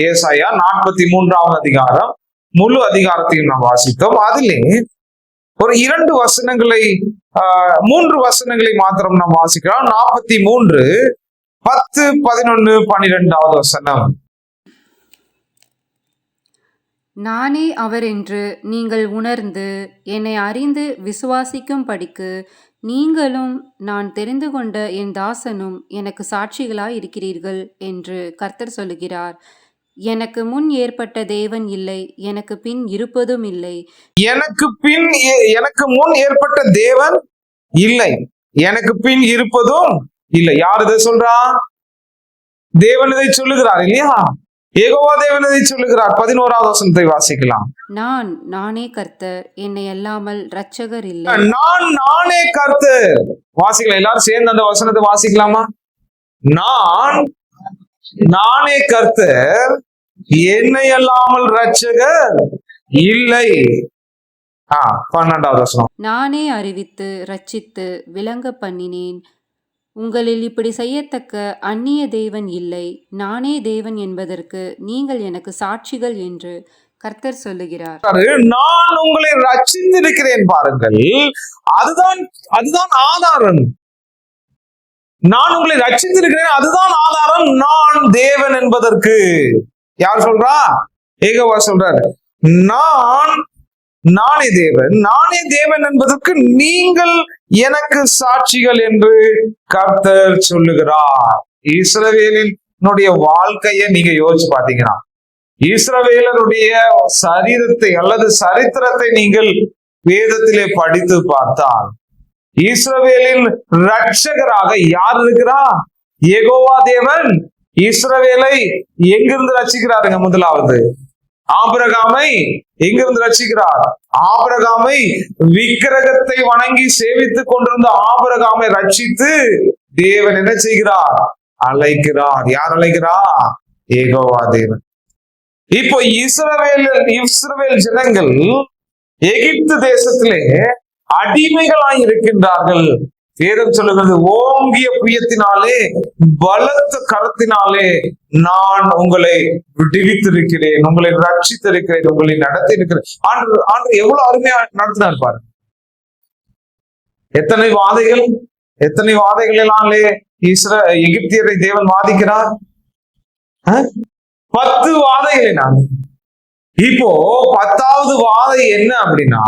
ஏசாயா 43வது அதிகாரம் முழு அதிகாரத்தையும் நாம் வாசித்தோம். அதிலே ஒரு 2 வசனங்களை 3 வசனங்களை மாத்திரம் நாம் வாசிக்கிறோம். 43, 10, 11, 12வது வசனம். நானே அவர் என்று நீங்கள் உணர்ந்து என்னை அறிந்து விசுவாசிக்கும்படிக்கு நீங்களும் நான் தெரிந்து கொண்ட என் தாசனும் எனக்கு சாட்சிகளாய் இருக்கிறீர்கள் என்று கர்த்தர் சொல்லுகிறார். எனக்கு முன் ஏற்பட்ட தேவன் இல்லை, எனக்கு பின் இருப்பதும் இல்லை. எனக்கு முன் ஏற்பட்ட தேவன் இல்லை, எனக்கு பின் இருப்பதும் இல்லை. யார் இதை சொல்றா? தேவன் இதை சொல்லுகிறார் இல்லையா? யெகோவா தேவன் இதை சொல்லுகிறார். 11வது வசனத்தை வாசிக்கலாம். நானே கர்த்தர், என்னை அல்லாமல் இரட்சகர் இல்லை. நானே கர்த்தர். வாசிக்கலாம், எல்லாரும் சேர்ந்து அந்த வசனத்தை வாசிக்கலாமா? நானே கர்த்தர், என்னை அல்லாமல் இரட்சகர் இல்லை. 12வது வசனம். நானே அறிவித்து ரட்சித்து விளங்க பண்ணினேன். உங்களில் இப்படி செய்யத்தக்க அந்நிய தேவன் இல்லை. நானே தேவன் என்பதற்கு நீங்கள் எனக்கு சாட்சிகள் என்று கர்த்தர் சொல்லுகிறார். நான் உங்களை ரட்சித்திருக்கிறேன் பாருங்கள். அதுதான் ஆதாரம். நான் உங்களை ரட்சித்திருக்கிறேன், அதுதான் ஆதாரம். நான் தேவன் என்பதற்கு. யார் சொல்றா? யெகோவா சொல்றாரு. நானே தேவன் என்பதற்கு நீங்கள் எனக்கு சாட்சிகள் என்று கர்த்தர் சொல்லுகிறார். இஸ்ரவேலினுடைய வாழ்க்கையை நீங்க யோசிச்சு பாத்தீங்கன்னா, இஸ்ரவேலருடைய சரீரத்தை அல்லது சரித்திரத்தை நீங்கள் வேதத்திலே படித்து பார்த்தால், இஸ்ரவேலின் இரட்சகராக யார் இருக்கிறா? யெகோவா தேவன் இஸ்ரவேலை எங்கிருந்து ரட்சிக்கிறாருங்க? முதலாவது ஆபிரகாமை எங்கிருந்து ரட்சிக்கிறார்? ஆபிரகாமை விக்கிரகத்தை வணங்கி சேவித்துக் கொண்டிருந்த ஆபிரகாமை ரட்சித்து தேவன் என்ன செய்கிறார்? அழைக்கிறார். யார் அழைக்கிறா? யெகோவா தேவன். இப்போ இஸ்ரவேல் ஜனங்கள் எகிப்து தேசத்திலே அடிமைகளாய் இருக்கின்றார்கள். வேதம் சொல்லுகிறது, ஓங்கிய புயத்தினாலே பலத்த கரத்தினாலே நான் உங்களை விடுவித்திருக்கிறேன், உங்களை ரட்சித்திருக்கிறேன், உங்களை நடத்தி இருக்கிறேன். ஆண்டு எவ்வளவு அருமையா நடத்தினார் பாருங்க. எத்தனை வாதைகள் எல்லாமே எகிப்தியரை தேவன் வாதிக்கிறார். 10 வாதைகளை நான். இப்போ 10வது வாதை என்ன அப்படின்னா,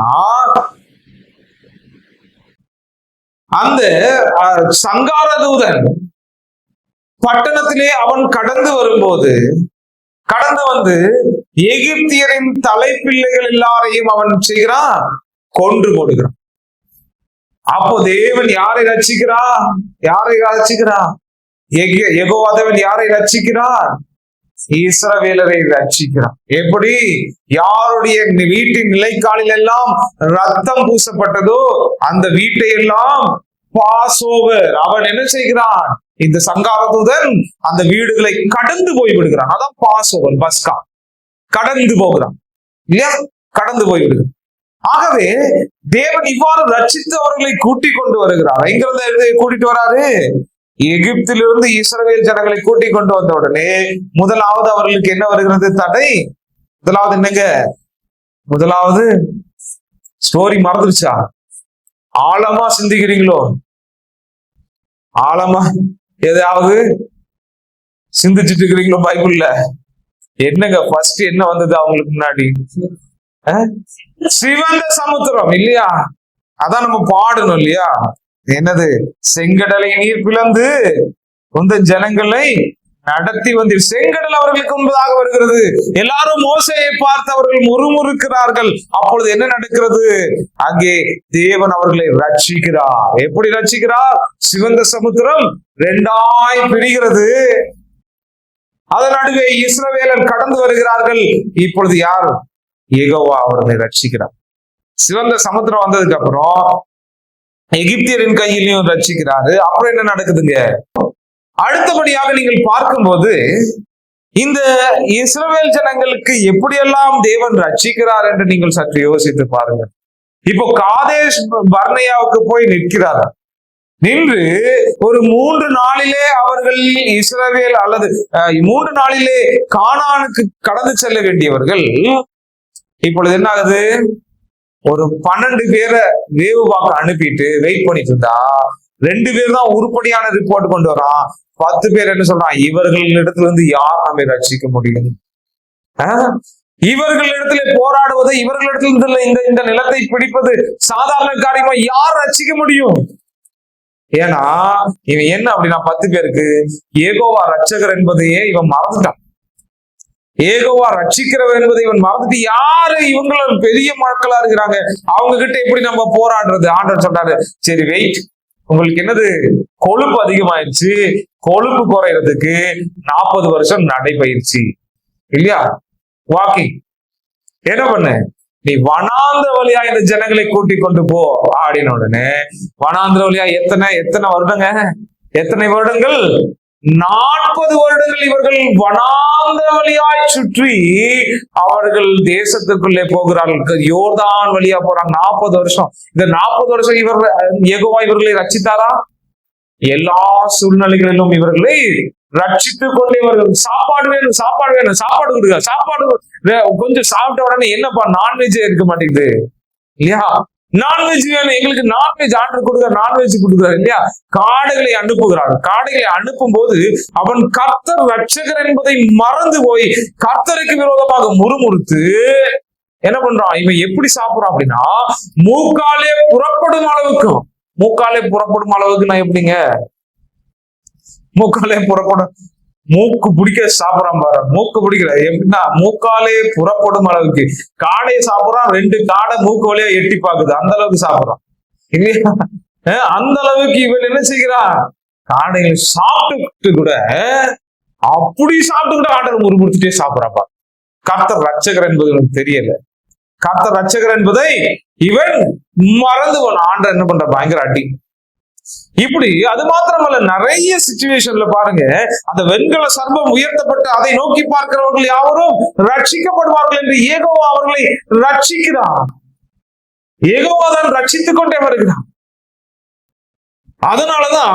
அந்த சங்காரதூதன் பட்டணத்திலே அவன் கடந்து வந்து எகிப்தியரின் தலைப்பிள்ளைகள் எல்லாரையும் அவன் செய்கிறான், கொன்று போடுகிறான். அப்போ தேவன் யாரை ரட்சிக்கிறார்? யெகோவா தேவன் யாரை ரட்சிக்கிறார்? இஸ்ரவேலரை ரட்சிக்கிறார். எப்படி? யாருடைய வீட்டின் நிலைக்காலில் எல்லாம் ரத்தம் பூசப்பட்டதோ அந்த வீட்டை எல்லாம் பாஸ்ஓவர் அவன் என்ன செய்கிறான்? இந்த சங்காரதூதன் அந்த வீடுகளை கடந்து போய் விடுகிறான். அதான் பாஸ்ஓவர், பஸ்கா. கடந்து போகிறான் இல்லையா? கடந்து போய் விடுகிறான். ஆகவே தேவன் இவ்வாறு ரட்சித்து அவர்களை கூட்டிக் கொண்டு வருகிறார். எங்கிருந்து கூட்டிட்டு வராரு? எகிப்திலிருந்து இஸ்ரவேல் ஜனங்களை கூட்டிக் கொண்டு வந்த உடனே முதலாவது அவர்களுக்கு என்ன வருகிறது? தடை. முதலாவது என்னங்க? முதலாவது ஸ்டோரி மறந்துருச்சா? ஆழமா சிந்திக்கிறீங்களோ? ஆழமா எதாவது சிந்திச்சுட்டு இருக்கிறீங்களோ? பைபிள்ல என்னங்க ஃபர்ஸ்ட் என்ன வந்தது அவங்களுக்கு முன்னாடி? சிவந்த சமுத்திரம் இல்லையா? அதான் நம்ம பாடணும் இல்லையா? என்னது? செங்கடலை நீர் பிளந்து உந்த ஜனங்களை நடத்தி வந்தீர். செங்கடல் அவர்களுக்கு முன்பதாக வருகிறது. எல்லாரும் மோசேயை பார்த்து அவர்கள் முறுமுறுக்கிறார்கள். அப்பொழுது என்ன நடக்கிறது? அங்கே தேவன் அவர்களை ரட்சிக்கிறார். எப்படி ரட்சிக்கிறார்? சிவந்த சமுத்திரம் 2ஆய் பிரிகிறது. அதன் நடுவே இஸ்ரவேலர் கடந்து வருகிறார்கள். இப்பொழுது யார்? யெகோவா அவர்களை ரட்சிக்கிறார். சிவந்த சமுத்திரம் வந்ததுக்கு அப்புறம் எகிப்தியரின் கையிலையும் ரட்சிக்கிறாரு. அப்புறம் என்ன நடக்குதுங்க? அடுத்தபடியாக நீங்கள் பார்க்கும்போது இந்த இஸ்ரவேல் ஜனங்களுக்கு எப்படியெல்லாம் தேவன் ரட்சிக்கிறார் என்று நீங்கள் சற்று யோசித்து பாருங்க. இப்போ காதேஷ் பர்னேயாவுக்கு போய் நிற்கிறார். நின்று ஒரு 3 நாளிலே அவர்கள் இஸ்ரவேல் அல்லது 3 நாளிலே கானானுக்கு கடந்து செல்ல வேண்டியவர்கள் இப்பொழுது என்ன ஆகுது? ஒரு 12 பேரை வேவு பார்க்க அனுப்பிட்டு வெயிட் பண்ணிட்டு இருந்தா 2 பேர் தான் உருப்படியான ரிப்போர்ட் கொண்டு வரான். 10 பேர் என்ன சொல்றான்? இவர்களிடத்துல இருந்து யார் நம்மை ரட்சிக்க முடியும்? இவர்களிடத்துல போராடுவது, இவர்களிடத்துல இந்த நிலத்தை பிடிப்பது சாதாரண காரியமா? யார் ரட்சிக்க முடியும்? ஏன்னா இவன் என்ன அப்படின்னா 10 பேருக்கு ஏகோவா ரட்சகர் என்பதையே இவன் மறந்துட்டான். ஏகோவா ரட்சிக்கிறவர் என்பதை இவன் மறந்துட்டு யாரு இவங்கள பெரிய மக்களா இருக்கிறாங்க, அவங்க கிட்ட எப்படி நம்ம போராடுறது? ஆண்டவர் சொல்றாரு, சரி வெயிட், உங்களுக்கு என்னது கொழுப்பு அதிகமாயிருச்சு, கொழுப்பு குறையறதுக்கு 40 வருஷம் நடைபயிற்சி இல்லையா, வாக்கிங். என்ன பண்ணு, நீ வனாந்திர வழியா இந்த ஜனங்களை கூட்டி கொண்டு போ அப்படின்னு உடனே வனாந்திர வழியா எத்தனை வருடங்க, எத்தனை வருடங்கள்? 40 வருடங்கள் இவர்கள் வனாந்திர வழியாய் சுற்றி அவர்கள் தேசத்துக்குள்ளே போகிறார்கள். யோர்தான் வழியா போறாங்க 40 வருஷம். இந்த 40 வருஷம் யெகோவா இவர்களை ரட்சித்தாரா? எல்லா சூழ்நிலைகளிலும் இவர்களை ரட்சித்துக் கொண்டே இவர்கள். சாப்பாடு வேணும், சாப்பாடு வேணும், சாப்பாடு கொடுங்க, சாப்பாடு கொஞ்சம் சாப்பிட்ட உடனே என்னப்பா நான்வெஜ் இருக்க மாட்டேங்குது இல்லையா? நான்வெஜ் வேணும் எங்களுக்கு, நான்வெஜ் ஆர்டர் கொடுக்க, நான்வெஜ் கொடுக்குறாரு இல்லையா? காடைகளை அனுப்புகிறார். காடைகளை அனுப்பும் போது அவன் கர்த்தர் ரட்சகர் என்பதை மறந்து போய் கர்த்தருக்கு விரோதமாக முறுமுறுத்து என்ன பண்றான்? இவன் எப்படி சாப்பிடுறான் அப்படின்னா மூக்காலே புறப்படும் அளவுக்கும். மூக்காலே புறப்படும் அளவுக்கு நான் எப்படிங்க? மூக்காலே புறப்படும், மூக்கு பிடிக்க சாப்பிடறான் பாரு, மூக்கு பிடிக்கல எப்படின்னா மூக்காலே புறப்படும் அளவுக்கு. காடையை சாப்பிடறான், 2 காடை மூக்கு வழியா எட்டி பாக்குது, அந்த அளவுக்கு சாப்பிடறான் இல்லையா? அந்த அளவுக்கு இவன் என்ன செய்கிறான்? காடைகளை சாப்பிட்டு கூட அப்படி சாப்பிட்டு கூட ஆண்டவர் முறுமுறுத்துட்டே சாப்பிடறாப்பா. கர்த்தர் ரட்சகர் என்பது எனக்கு தெரியல. கர்த்தர் ரட்சகர் என்பதை இவன் மறந்து போன. ஆண்டவர் என்ன பண்ற? பயங்கர அடி. இப்படி அது மாத்திரமல்ல, நிறைய சிச்சுவேஷன்ல பாருங்க, அந்த வெண்கல சர்பம் உயர்த்தப்பட்டு அதை நோக்கி பார்க்கிறவர்கள் யாவரும் ரட்சிக்கப்படுவார்கள் என்று யெகோவா அவர்களை ரட்சிக்கிறான். யெகோவா தான் ரட்சித்துக் கொண்டே வருகிறான். அதனாலதான்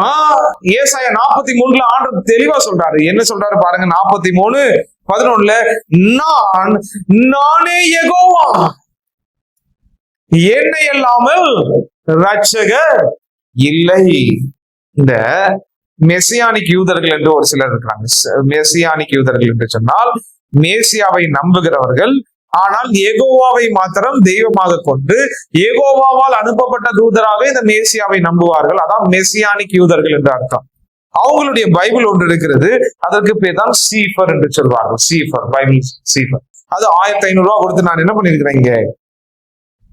ஏசாயா 43 ஆண்டவர் தெளிவா சொல்றாரு. என்ன சொல்றாரு பாருங்க, 43:11 நானே யெகோவா, என்னை அல்லாமல் ரட்சகர் இல்லை. இந்த மெசியானிக் யூதர்கள் என்று ஒரு சிலர் இருக்கிறாங்க. மெசியானிக் யூதர்கள் என்று சொன்னால் மேசியாவை நம்புகிறவர்கள், ஆனால் யெகோவாவை மாத்திரம் தெய்வமாக கொண்டு யெகோவாவால் அனுப்பப்பட்ட தூதராகவே இந்த மேசியாவை நம்புவார்கள். அதான் மெசியானிக் யூதர்கள் என்று அர்த்தம். அவங்களுடைய பைபிள் ஒன்று இருக்கிறது, அதற்கு பேர் தான் சீஃபர் என்று சொல்வார்கள். Cipher, Bible cipher. அது 1500 ரூபாய் கொடுத்து நான் என்ன பண்ணிருக்கிறேன், இங்க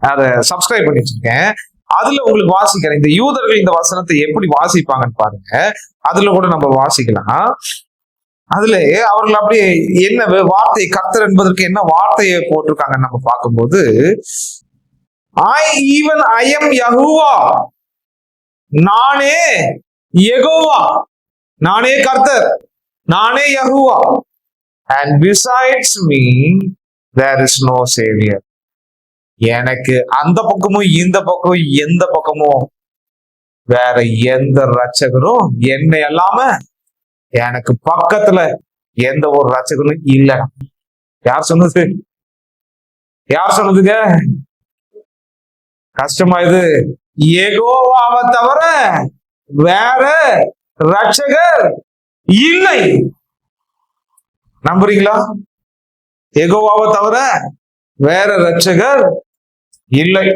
அதை சப்ஸ்கிரைப் பண்ணி வச்சிருக்கேன். அதுல உங்களுக்கு வாசிக்கிறேன். இந்த யூதர்கள் இந்த வசனத்தை எப்படி வாசிப்பாங்கன்னு பாருங்க. அதுல கூட நம்ம வாசிக்கலாம். அதுல அவர்கள் அப்படியே என்ன வார்த்தை, கர்த்தர் என்பதற்கு என்ன வார்த்தையை போட்டிருக்காங்கன்னு நம்ம பார்க்கும்போது, ஐ am யெகோவா, நானே யெகோவா, நானே கர்த்தர், நானே Jehovah, and besides me there is no savior. எனக்கு அந்த பக்கமும் இந்த பக்கம் எந்த பக்கமும் வேற எந்த ரட்சகரும் என்னை அல்லாம எனக்கு பக்கத்துல எந்த ஒரு ரட்சகரும் இல்லை. யார் சொன்னது? யார் சொன்னதுங்க? கஷ்டமா இது. யெகோவாவை தவிர வேற ரட்சகர் இல்லை. நம்புறீங்களா? யெகோவாவை தவிர வேற ரட்சகர் இல்லை.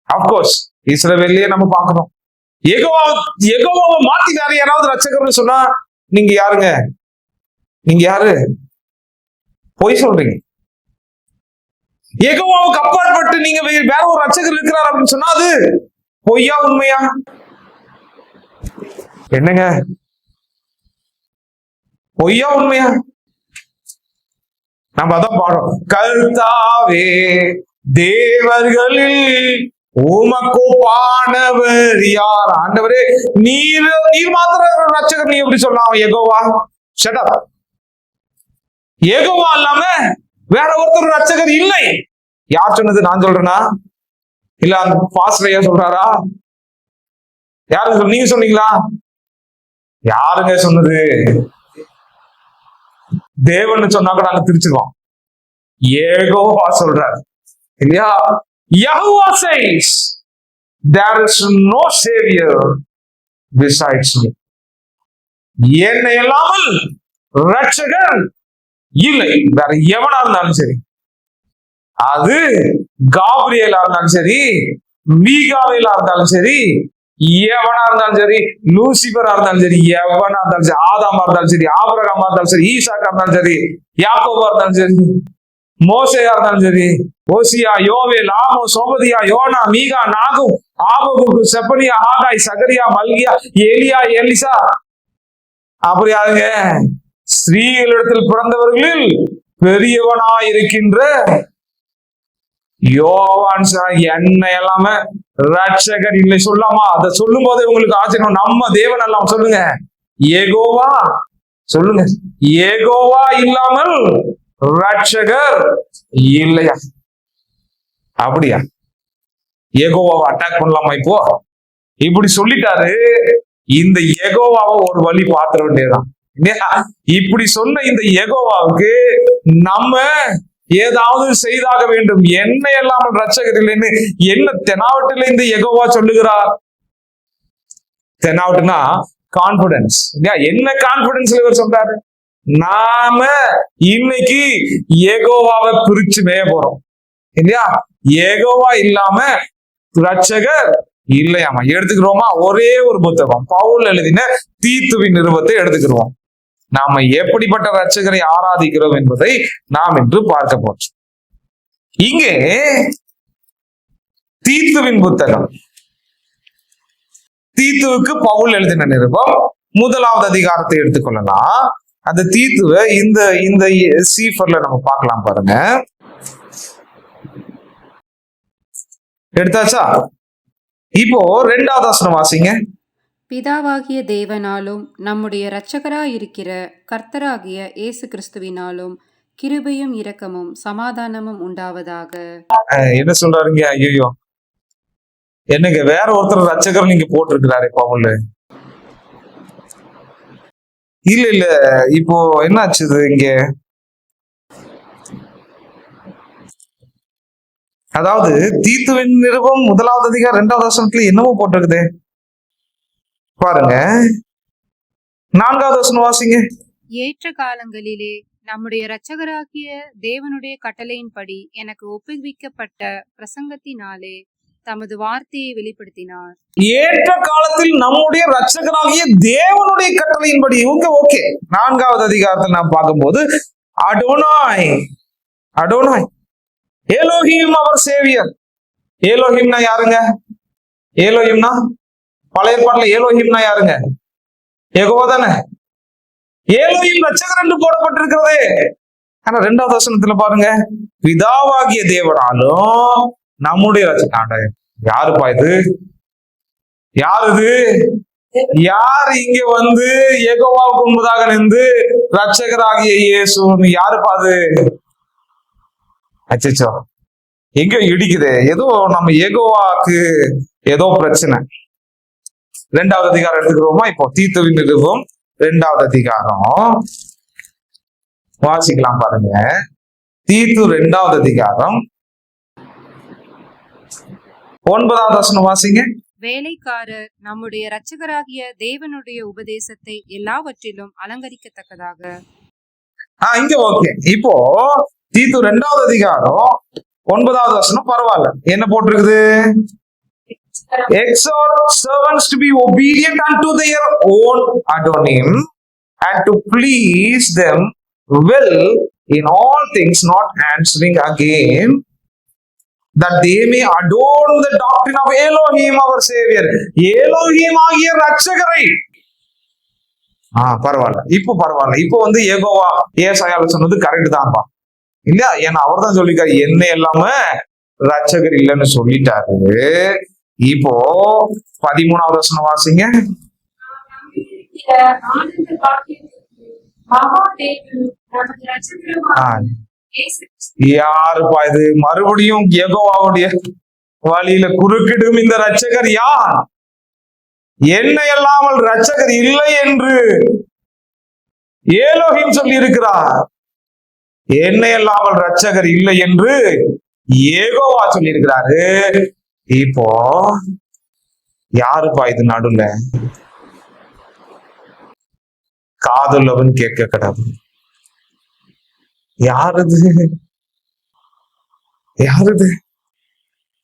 அப்கோர்ஸ் இஸ்ரவேலியே நம்ம பார்க்கணும். யெகோவாவை மாத்தி வேற யாராவது ரட்சகர்னு சொன்னா நீங்க யாருங்க? நீங்க யாரு? பொய் சொல்றீங்க. யெகோவாவுக்கு அப்பாற்பட்டு நீங்க வேற ஒரு ரட்சகர் இருக்கிறார் அப்படின்னு சொன்னா அது பொய்யா உண்மையா? என்னங்க, பொய்யா உண்மையா? நம்ம அதான் பாடுறோம், கர்த்தாவே தேவர்களில் உமக்கு ஒப்பானவர் யார்? ஆண்டவரே நீர் மாத்திரம் ரட்சகர், நீ எப்படி சொல்லலாம்? Jehovah shut up. யெகோவா இல்லாம வேற ஒருத்தர் ரட்சகர் இல்லை. யார் சொன்னது? நான் சொல்றேனா இல்ல அந்த பாஸ்டர் ஐயா சொல்றாரா? யாருக்கு நீங்க சொன்னீங்களா? யாருங்க சொன்னது? தேவன் சொன்னா கூட நாங்க திருச்சுக்கோம். யெகோவா சொல்றாரு இல்லையா? Jehovah says there is no savior besides me. என்னை இல்லாமல் ரட்சகர் இல்லை. வேற எவனா இருந்தாலும் சரி, அது காபிரியலா இருந்தாலும் சரி, மீகாவேலா இருந்தாலும் சரி, எவனா இருந்தாலும் சரி, லூசிபரா இருந்தாலும் சரி, எவனா இருந்தாலும் சரி, ஆதாமா இருந்தாலும் சரி, ஆபிரகாமா இருந்தாலும் சரி, ஈசாக்கா இருந்தாலும் சரி, யாக்கோபா இருந்தாலும் சரி, மோசேயா இருந்தாலும் சரி, ஓசியா, யோவேல், ஆமோஸ், ஓபதியா, யோனா, மீகா, நாகும், ஆபகுக்கு, செப்பனியா, ஆகாய், சகரியா, மல்கியா, எலியா, எலிசா, அப்படி யாருங்க? ஸ்ரீகளிடத்தில் பிறந்தவர்களில் பெரியவனா இருக்கின்ற யோவான் என்ன எல்லாமே ரட்சகர் இல்லை சொல்லாமா? அதை சொல்லும் போதே உங்களுக்கு ஆச்சரியம். நம்ம தேவன் எல்லாம் சொல்லுங்க, யெகோவா சொல்லுங்க, யெகோவா இல்லாமல் ரட்சகர் இல்லையா? அப்படியா? யெகோவாவை அட்டாக் பண்ணலாமா? இப்போ இப்படி சொல்லிட்டாரு. இந்த யெகோவாவை ஒரு வழி பாத்திர வேண்டியதுதான். இப்படி சொன்ன இந்த யெகோவாவுக்கு நம்ம ஏதாவது செய்தாக வேண்டும். என்ன இல்லாமல் ரட்சகர் இல்லைன்னு என்ன தெனாவட்டில இந்த யெகோவா சொல்லுகிறார்? தெனாவட்டுனா கான்பிடன்ஸ். என்ன கான்பிடன்ஸ்ல இவர் சொல்றாரு? நாம இன்னைக்கு யெகோவாவை பிரிச்சு மேய போறோம் இல்லையா? யெகோவா இல்லாம ரட்சகர் இல்லையாமா. எடுத்துக்கிறோமா? ஒரே ஒரு புத்தகம், பவுல் எழுதின தீத்துவின் நிருபத்தை எடுத்துக்கிறோம். நாம எப்படிப்பட்ட ரட்சகரை ஆராதிக்கிறோம் என்பதை நாம் இன்று பார்க்க போறோம். இங்கே தீத்துவின் புத்தகம், தீத்துவுக்கு பவுல் எழுதின நிருபம் 1வது அதிகாரத்தை எடுத்துக்கொள்ளலாம். அந்த தீத்துவை இந்த சீஃபர்ல நம்ம பார்க்கலாம். பாருங்க, எடுத்தாச்சா? இப்போ 2வது வசனம் வாசிங்க. பிதாவாகிய தேவனாலும் நம்முடைய இரட்சகராயிருக்கிற கர்த்தராகிய இயேசு கிறிஸ்துவினாலும் கிருபையும் இரக்கமும் சமாதானமும் உண்டாவதாக. என்ன சொல்றாருங்க? ஐயோ, என்னங்க வேற ஒருத்தர் ரட்சகர் நீங்க போட்டிருக்கிறாரு பவுல். இல்ல இப்போ என்ன ஆச்சுது இங்க? அதாவது தீத்துவின் நிருபம் 1வது அதிகாரம் 2வது வசனத்துல என்னமோ போட்டிருக்குது பாருங்க. 4வது வசனம் வாசிங்க. ஏற்ற காலங்களிலே நம்முடைய இரட்சகராகிய தேவனுடைய கட்டளையின்படி எனக்கு ஒப்புவிக்கப்பட்ட பிரசங்கத்தினாலே தமது வார்த்தையை வெளிப்படுத்தினார். ஏற்ற காலத்தில் நம்முடைய இரட்சகராகிய தேவனுடைய கட்டளையின்படி. ஓகே. 4வது அதிகாரத்தில் நாம் பார்க்கும்போது அடோனாய், அடோனாய், ஏலோஹிம் அவர் சேவியர். ஏலோஹிம்னா யாருங்க? ஏலோஹிம்னா பழைய பாட்டுல ஏலோஹிம்னா யாருங்க? யெகோவா தானே. ஏலோஹிம் ரட்சகர் என்று போடப்பட்டிருக்கிறதே. ஆனா 2வது வசனத்துல பாருங்க, பிதாவாகிய தேவனாலும் நம்முடைய ரட்சகர். யாருப்பா இது? யாரு இது? யார் இங்க வந்து யெகோவாவுக்கு முன்பதாக நின்று ரட்சகராகிய இயேசுன்னு யாருப்பா அது? அச்சோ, எங்க இடிக்குது. ஏதோ நம்ம யெகோவாக்கு ஏதோ பிரச்சனை. 2வது அதிகாரம் எடுத்துக்கிறோமா? இப்போ தீத்துவின் நிருபம் 2வது அதிகாரம் வாசிக்கலாம் பாருங்க. தீத்து 2வது அதிகாரம் 9வது வசனம் வாசிங்க. வேலைக்காரர் நம்முடைய இரட்சகராகிய தேவனுடைய உபதேசத்தை எல்லாவற்றிலும் அலங்கரிக்கத்தக்கதாக. இங்க ஓகே. இப்போ தீத்து 2வது அதிகாரம் 9வது வசனம் பரவாயில்ல. என்ன போட்டிருக்குது? Exhort servants to be obedient unto their own adonim and to please them well in all things, not answering again, that they may adorn the doctrine of Elohim our Savior. Elohim ஆகிய ரட்சகரை. பரவாயில்ல, இப்போ பரவாயில்ல. இப்போ வந்து யெகோவா ஏசாயால சொன்னது correct தான்ப்பா இல்லையா? ஏன்னா அவர் தான் சொல்லிருக்காரு, என்ன எல்லாம ரட்சகர் இல்லைன்னு சொல்லிட்டாரு. இப்போ 13வது வசனம் வாசிங்க. யாருப்பா இது? மறுபடியும் யெகோவாவுடைய வழியில குறுக்கிடும் இந்த ரட்சகர் யார்? என்னை அல்லாமல் இரட்சகர் இல்லை என்று ஏலோகிம் சொல்லி இருக்கிறார். என்னை அல்லாமல் இரட்சகர் இல்லை என்று யெகோவா சொல்லி இருக்கிறாரு. இப்போ யாருப்பா இது நடுல? காதுள்ளவன் கேட்க கடவுள். யாருது? யாருது?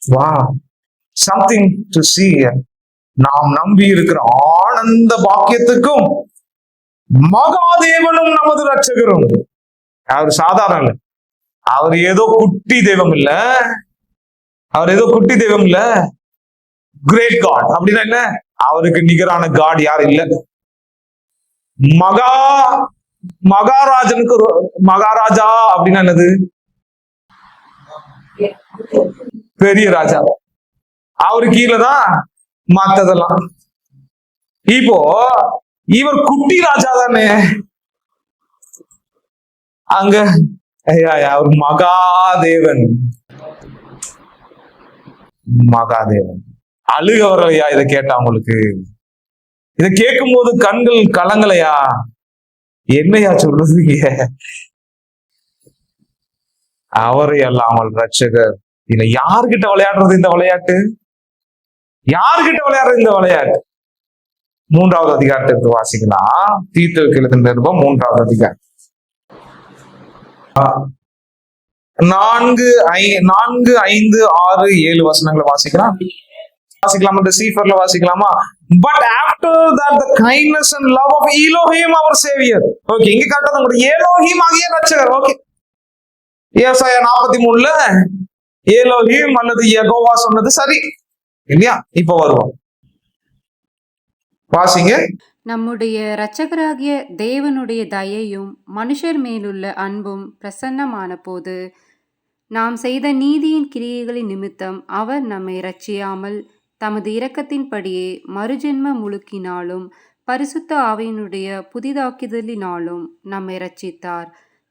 வா, சம்திங் டு see. நாம் நம்பி இருக்கிற ஆனந்த பாக்கியத்துக்கும் மகாதேவனும் நமது ரட்சகரும். அவர் சாதாரண இல்ல, அவர் ஏதோ குட்டி தெய்வம் இல்ல, அவர் ஏதோ குட்டி தெய்வம் இல்ல, கிரேட் காட். அப்படின்னா என்ன? அவருக்கு நிகரான காட் யாரும் இல்ல. மகாராஜனுக்கு மகாராஜா அப்படின்னா என்னது? பெரிய ராஜா. அவரு கீழதான் மத்ததெல்லாம். இப்போ இவர் குட்டி ராஜா தானே. அங்க அவர் மகாதேவன். மகாதேவன் அழுகவர்களையா? இதை கேட்டா உங்களுக்கு, இதை கேட்கும் போது கண்கள் கலங்கலையா? என்னையா சொல்றீங்க? அவரை அல்லாமல் ரட்சகர் இல்ல. யாருகிட்ட விளையாடுறது இந்த விளையாட்டு? யாருகிட்ட விளையாடுறது இந்த விளையாட்டு? 3வது அதிகாரத்திற்கு வாசிக்கலாம். தீத்துக்கு எழுதின நிருபம் 3வது அதிகாரம் 4, 5, 6, 7 வசனங்களை வாசிக்கலாம். வாசிக்கலாம். இந்த சீஃபர்ல வாசிக்கலாமா? But after that the kindness and love of Elohim our saviour. Okay, இங்க கரெக்டா தான் எலோஹிம் ஆகிய ரட்சகர். ஓகே, ஏசாயா 43ல எலோஹிம் அல்லது யெகோவா சொன்னது சரி இல்லையா? இப்ப வருவோம், வாசிங்க. நம்முடைய இரட்சகராகிய தேவனுடைய தயையும் மனுஷர் மேலுள்ள அன்பும் பிரசன்னமான போது நாம் செய்த நீதியின் கிரியைகளின் நிமித்தம் அவர் நம்மை இரட்சியாமல் தமது இரக்கத்தின்படியே மறுஜென்ம முழுக்கினாலும் பரிசுத்த ஆவியினுடைய புதிதாக்குதலினாலும் நம்மை இரட்சித்தார்.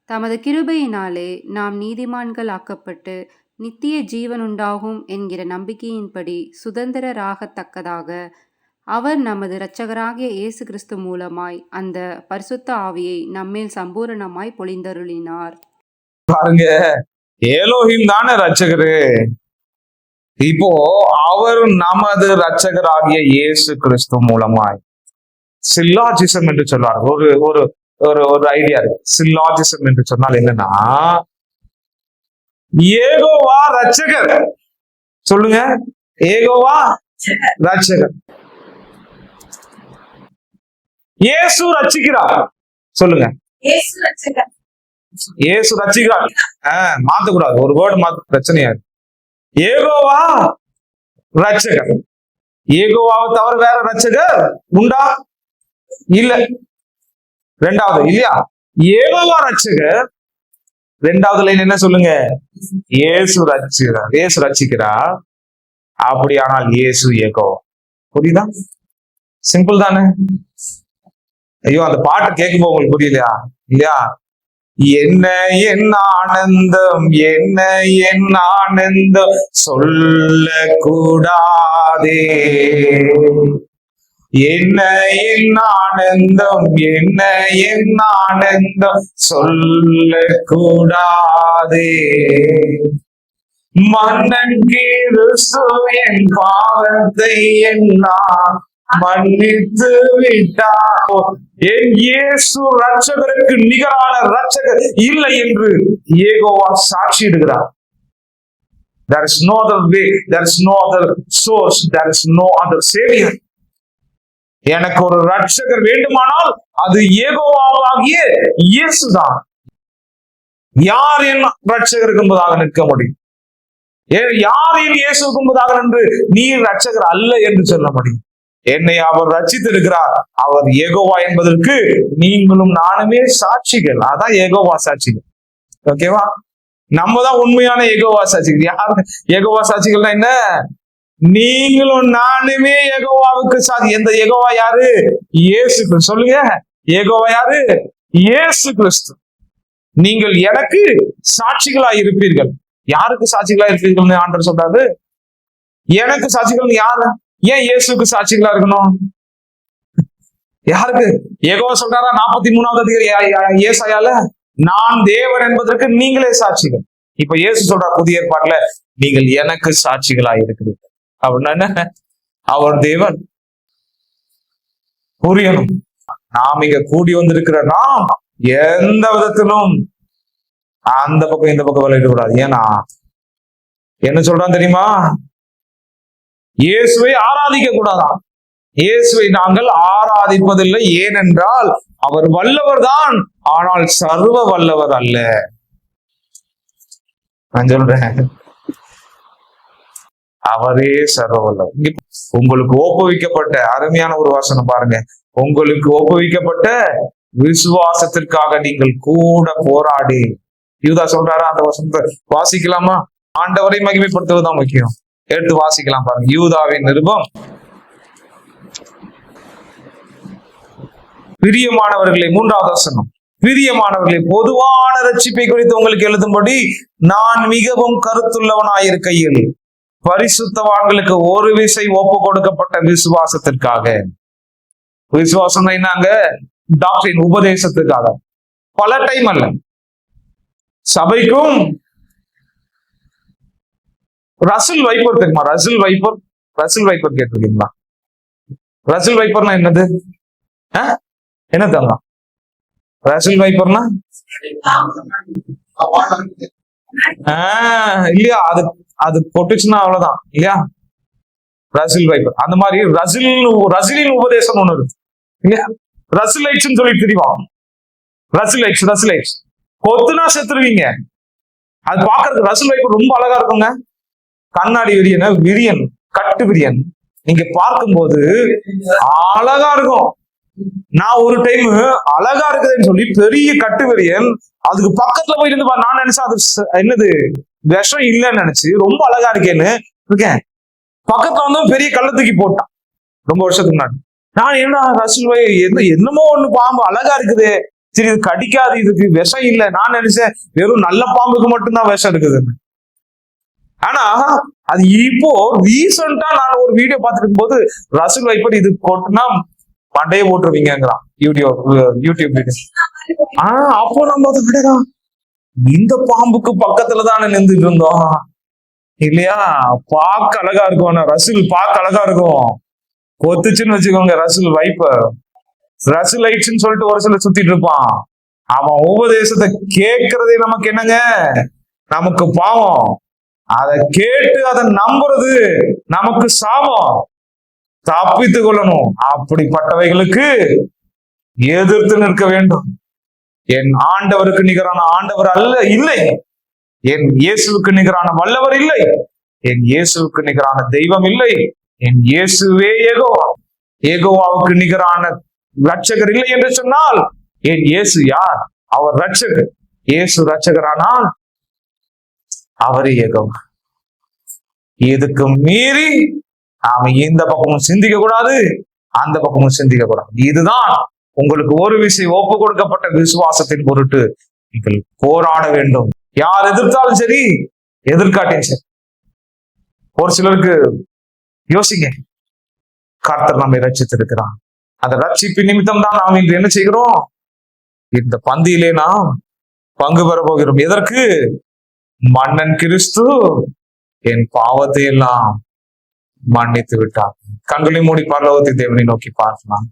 தமது கிருபையினாலே நாம் நீதிமான்கள் ஆக்கப்பட்டு நித்திய ஜீவன் உண்டாகும் என்கிற நம்பிக்கையின்படி சுதந்திரராகத்தக்கதாக அவர் நமது இரட்சகராகிய இயேசு கிறிஸ்து மூலமாய் அந்த பரிசுத்த ஆவியை நம்மேல் சம்பூரணமாய் பொழிந்தருளினார். பாருங்க, எலோஹிம் தானே ரட்சகரு. இப்போ அவர் நமது இரட்சகராகிய இயேசு கிறிஸ்து மூலமாய், சில்லாஜிசம் என்று சொல்வார். ஒரு ஒரு ஒரு ஒரு ஐடியா இருக்கு. சில்லாஜிசம் என்று சொன்னால் என்னன்னா, யெகோவா ரட்சகர். சொல்லுங்க, யெகோவா ரட்சகர். இயேசு ரட்சிக்கிறார். சொல்லுங்க, இயேசு ரட்சிக்கிறார். மாத்தக்கூடாது, ஒரு வேர்டு மாத்த பிரச்சனையா இருக்கு. யெகோவா ரட்சகர். யெகோவாவை தவிர வேற ரட்சகர் உண்டா? இல்ல. 2வது இல்லையா? யெகோவா ரட்சகர். 2வது லைன் என்ன? சொல்லுங்க, இயேசு ரட்சிக்கிறார். இயேசு ரட்சிக்கிறார். அப்படியானால் இயேசு யெகோவா. புரியுதா? சிம்பிள் தானே? ஐயோ, அந்த பாட்டை கேட்கும் போது உங்களுக்கு புரியலையா? இல்லையா? என்ன என் ஆனந்தம், என்ன என் ஆனந்தம் சொல்ல கூடாதே. என்ன என் ஆனந்தம், என்ன என் ஆனந்தம் சொல்ல கூடாதே. மன்னன் கிறிஸ்து என் பாவத்தை எல்லாம் மன்னித்து விட்டார். என் இயேசு ரட்சகருக்கு நிகரான ரட்சகர் இல்லை என்று Jehovah சாட்சியிடுகிறார். There is no other way, there is no other source, there is no other savior. எனக்கு ஒரு ரட்சகர் வேண்டுமானால் அது யெகோவாகிய இயேசுதான். யார் என் ரட்சகருக்கு என்பதாக நிற்க முடியும்? யார் என் இயேசுக்கு என்பதாக நின்று நீ ரட்சகர் அல்ல என்று சொல்ல முடியும்? என்னை அவர் ரட்சித்திருக்கிறார். அவர் யெகோவா என்பதற்கு நீங்களும் நானுமே சாட்சிகள். அதான் யெகோவா சாட்சிகள். ஓகேவா? நம்ம தான் உண்மையான யெகோவா சாட்சிகள். யார் யெகோவா சாட்சிகள்னா என்ன? நீங்களும் நானுமே யெகோவாவுக்கு சாட்சி. எந்த யெகோவா? யாரு? இயேசு கிறிஸ்து. சொல்லுங்க, யெகோவா யாரு? இயேசு கிறிஸ்து. நீங்கள் எனக்கு சாட்சிகளாய் இருப்பீர்கள். யாருக்கு சாட்சிகளாய் இருப்பீர்கள் ஆண்டவர் சொல்றாரு? எனக்கு சாட்சிகள் யாரு? ஏன் இயேசுக்கு சாட்சிகளா இருக்கணும்? யாருக்கு? யெகோவா சொல்றாரா 43வது அதிகாரம் ஏசாயால, நான் தேவன் என்பதற்கு நீங்களே சாட்சிகள். இப்ப இயேசு சொல்றார் புதிய ஏற்பாட்டுல, நீங்கள் எனக்கு சாட்சிகளா இருக்கிறீர்கள். அப்படின்னா என்ன? அவர் தேவன். புரியணும். நாம் இங்க கூடி வந்திருக்கிற நாம் எந்த விதத்திலும் அந்த பக்கம் இந்த பக்கம் விளையாட கூடாது. ஏன்னா என்ன சொல்றான் தெரியுமா? இயேசுவை ஆராதிக்க கூடாதான். இயேசுவை நாங்கள் ஆராதிப்பதில்லை, ஏனென்றால் அவர் வல்லவர் தான், ஆனால் சர்வ வல்லவர் அல்ல. நான் சொல்றேன், அவரே சர்வ வல்லவர். உங்களுக்கு ஒப்புவிக்கப்பட்ட அருமையான ஒரு வாசனை பாருங்க. உங்களுக்கு ஒப்புவிக்கப்பட்ட விசுவாசத்திற்காக நீங்கள் கூட போராடி. யூதா சொல்றாரா? அந்த வசனத்தை வாசிக்கலாமா? ஆண்டவரை மகிமைப்படுத்துவதுதான் முக்கியம். எடுத்து வாசிக்கலாம் பாருங்க. யூதாவின் நிருபம். பிரியமானவர்களே, 3வது வசனம். பிரியமானவர்களே, பொதுவான ரட்சிப்பை குறித்து உங்களுக்கு எழுதும்படி நான் மிகவும் கருத்துள்ளவனாயிருக்கையில் பரிசுத்தவான்களுக்கு ஒரு விசை ஒப்பு கொடுக்கப்பட்ட விசுவாசத்திற்காக. விசுவாசம் என்னங்க? டாக்டரின், உபதேசத்துக்காக. பல டைம் அல்ல, சபைக்கும். ரசில் வைப்பர் தெரியுமா? ரசில் வைப்பர், ரசில் வைப்பர் கேட்டிருக்கீங்களா? ரசில் வைப்பர்னா என்னது? என்ன தரலாம்? ரசில் வைப்பர்னா இல்லையா? அது கொட்டுச்சுன்னா அவ்வளவுதான் இல்லையா? ரசில் வைப்பர் அந்த மாதிரி ரசிலின் உபதேசம் ஒண்ணு இருக்கு இல்லையா? ரசிலைட்ஸ் சொல்லி தெரியுமா? ரசிலைட்ஸ் கொத்துனா செத்துருவீங்க. அது பாக்குறதுக்கு ரசில் வைப்பர் ரொம்ப அழகா இருக்குங்க. கண்ணாடி விரியன், கட்டு விரியன் நீங்க பார்க்கும்போது அழகா இருக்கும். நான் ஒரு டைம் அழகா இருக்குதுன்னு சொல்லி பெரிய கட்டு விரியன் அதுக்கு பக்கத்துல போயிட்டு இருந்து நான் நினைச்சேன் அது என்னது விஷம் இல்லைன்னு நினைச்சு ரொம்ப அழகா இருக்கேன்னு இருக்கேன். பக்கத்துல வந்து பெரிய கள்ள தூக்கி போட்டான் ரொம்ப வருஷத்துக்கு முன்னாடி. நான் என்ன ரசில் என்னமோ ஒண்ணு பாம்பு அழகா இருக்குது, சரி இது கடிக்காது, இதுக்கு விஷம் இல்லை. நான் நினைச்சேன் வெறும் நல்ல பாம்புக்கு மட்டும்தான் விஷம் இருக்குதுன்னு. ஆனா அது இப்போ ரீசெண்டா நான் ஒரு வீடியோ பார்த்துட்டு இருக்கும் போது ரசில் வைப்பர் இது கொட்டுனா மண்டையை போட்டுருவீங்கிறான் யூடியூப் வீடியோ. அப்போ நம்ம விடா இந்த பாம்புக்கு பக்கத்துலதான் நின்றுட்டு இருந்தோம் இல்லையா? பார்க்க அழகா இருக்கும். ரசில் பார்க்க அழகா இருக்கும். கொத்துச்சுன்னு வச்சுக்கோங்க ரசில் வைப்பர், ரசிலைட்ஸ்ன்னு சொல்லிட்டு ஒரு சில சுத்திட்டு இருப்பான். அவன் உபதேசத்தை கேட்கறதே நமக்கு என்னங்க? நமக்கு பாவம். அதை கேட்டு அதை நம்புறது நமக்கு சாபம். தப்பித்து கொள்ளணும். அப்படிப்பட்டவைகளுக்கு எதிர்த்து நிற்க வேண்டும். என் ஆண்டவருக்கு நிகரான ஆண்டவர் அல்ல இல்லை, என் இயேசுவுக்கு நிகரான வல்லவர் இல்லை, என் இயேசுவுக்கு நிகரான தெய்வம் இல்லை, என் இயேசுவே யெகோவா. யெகோவாவுக்கு நிகரான ரட்சகர் இல்லை என்று சொன்னால் என் இயேசு யார்? அவர் ரட்சகர். இயேசு ரட்சகரானால் அவரே யெகோவா. இதுக்கு மீறி நாம இந்த பக்கமும் சிந்திக்க கூடாது, அந்த பக்கமும் சிந்திக்க கூடாது. இதுதான் உங்களுக்கு ஒரு விசை ஒப்பு கொடுக்கப்பட்ட விசுவாசத்தின் பொருட்டு நீங்கள் போராட வேண்டும். யார் எதிர்த்தாலும் சரி, எதிர்காட்டியும் சரி. ஒரு சிலருக்கு யோசிங்க, கர்த்தர் நம்மை ரட்சித்திருக்கிறான். அந்த ரட்சிப்பு நிமித்தம் தான் நாம் இன்று என்ன செய்கிறோம்? இந்த பந்தியிலே நாம் பங்கு பெற போகிறோம். எதற்கு? மன்னன் கிறிஸ்து என் பாவத்தை எல்லாம் மன்னித்து விட்டார். கண்களை மூடி பரலோகத்தை தேவனை நோக்கி பார்க்கலாம்.